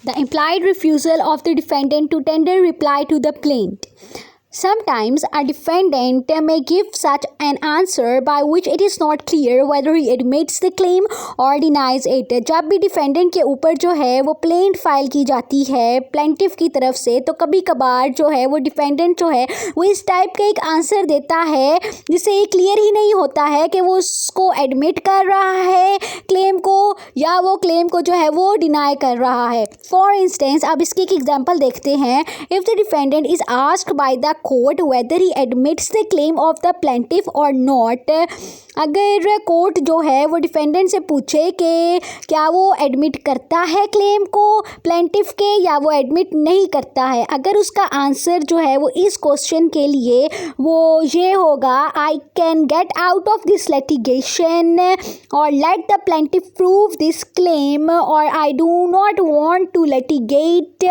The implied refusal of the defendant to tender reply to the plaint. Sometimes a defendant may give such an answer by which it is not clear whether he admits the claim or denies it. जब भी defendant के ऊपर जो है वो plaint file की जाती है प्लेंटिफ की तरफ से, तो कभी कभार जो है वो डिफेंडेंट जो है वो इस टाइप का एक आंसर देता है जिससे ये क्लियर ही नहीं होता है कि वो उसको एडमिट कर रहा है क्लेम को या वो क्लेम को जो है वो डिनाई कर रहा है. फॉर इंस्टेंस, अब इसकी एक एग्जाम्पल देखते हैं. If the defendant is asked by the court whether he admits the claim of the plaintiff or not. अगर कोर्ट जो है वो डिफेंडेंट से पूछे कि क्या वो एडमिट करता है क्लेम को प्लेंटिफ के या वो एडमिट नहीं करता है, अगर उसका आंसर जो है वो इस क्वेश्चन के लिए वो ये होगा, I can get out of this litigation और let the plaintiff prove this claim और I do not want to litigate.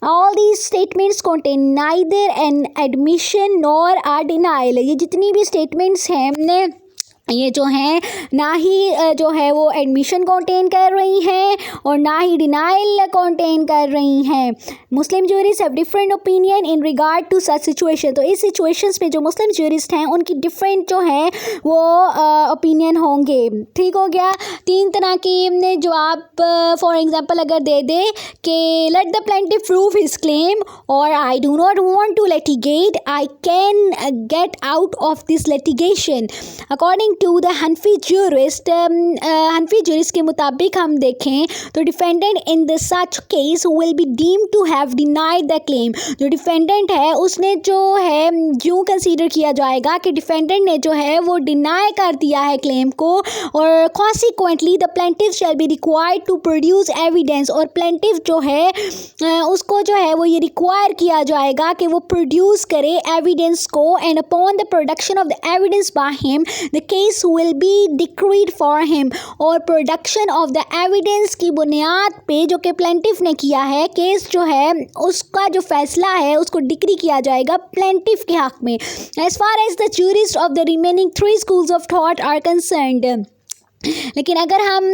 All these statements contain neither an admission nor a denial. ये जितनी भी स्टेटमेंट्स हैं हमने ये जो हैं ना ही जो है वो एडमिशन कंटेन कर रही हैं और ना ही डिनाइल कंटेन कर रही हैं. Muslim jurist have different opinion in regard to such situation. तो इस सिचुएशंस में जो मुस्लिम ज्यूरिस्ट हैं उनकी डिफरेंट जो हैं वो ओपिनियन होंगे. ठीक हो गया. 3 तरह की जवाब फॉर एग्जांपल अगर दे दे कि let the plaintiff prove his claim और I do not want to litigate, I can get out of this litigation. According to the Hanafi jurist, Hanafi jurist के मुताबिक हम देखें तो defendant in the such case will be deemed to have denied the claim. जो defendant है उसने जो है यूँ कंसीडर किया जाएगा कि डिफेंडेंट ने जो है वो डिनाई कर दिया है क्लेम को और consequently the plaintiff shall be required to produce evidence. और प्लेंटिफ जो है उसको जो है वो ये रिक्वायर किया जाएगा कि वो प्रोड्यूस करे एविडेंस को. And upon the production of the evidence by him the case will B decreed for him. और प्रोडक्शन ऑफ द एविडेंस की बुनियाद पे जो कि प्लेंटिफ ने किया है केस जो है उसका जो फैसला है उसको डिक्री किया जाएगा प्लेंटिफ के हक में. As far as the jurist of the remaining 3 schools of thought are concerned. लेकिन अगर हम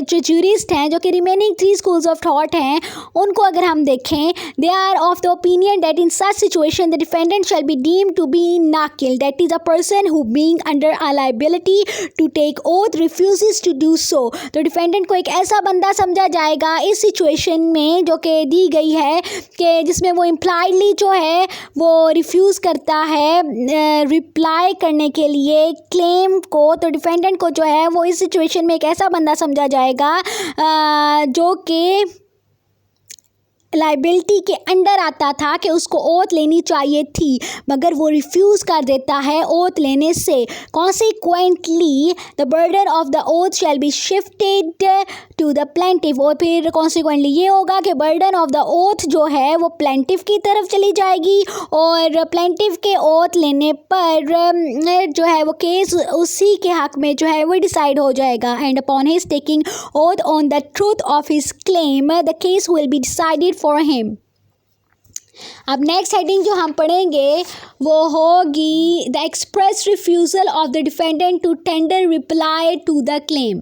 जो ज्यूरिस्ट हैं जो कि रिमेनिंग 3 schools of thought हैं उनको अगर हम देखें, they are of the opinion that in such situation the defendant shall be deemed to be नाकिल. That is a person who being under a liability to take oath refuses to do so. तो defendant को एक ऐसा बंदा समझा जाएगा इस situation में जो कि दी गई है कि जिसमें वो इम्प्लाइडली जो है वो रिफ्यूज़ करता है रिप्लाई करने के लिए क्लेम को. तो डिफेंडेंट को जो है वो इस सिचुएशन में एक ऐसा बंदा समझा जाएगा जो कि लाइबिलिटी के अंडर आता था कि उसको ओथ लेनी चाहिए थी मगर वो रिफ्यूज़ कर देता है ओथ लेने से. Consequently the burden of the oath shall be shifted to the plaintiff. और फिर कॉन्सिक्वेंटली ये होगा कि बर्डन ऑफ द ओथ जो है वो प्लेंटिफ की तरफ चली जाएगी और प्लेंटिफ के ओथ लेने पर जो है वो केस उसी के हक में जो है वो डिसाइड हो जाएगा. And upon his taking oath on the truth of his claim the case will be decided for him. अब नेक्स्ट हेडिंग जो हम पढ़ेंगे वो होगी the express refusal of the defendant to tender reply to the claim.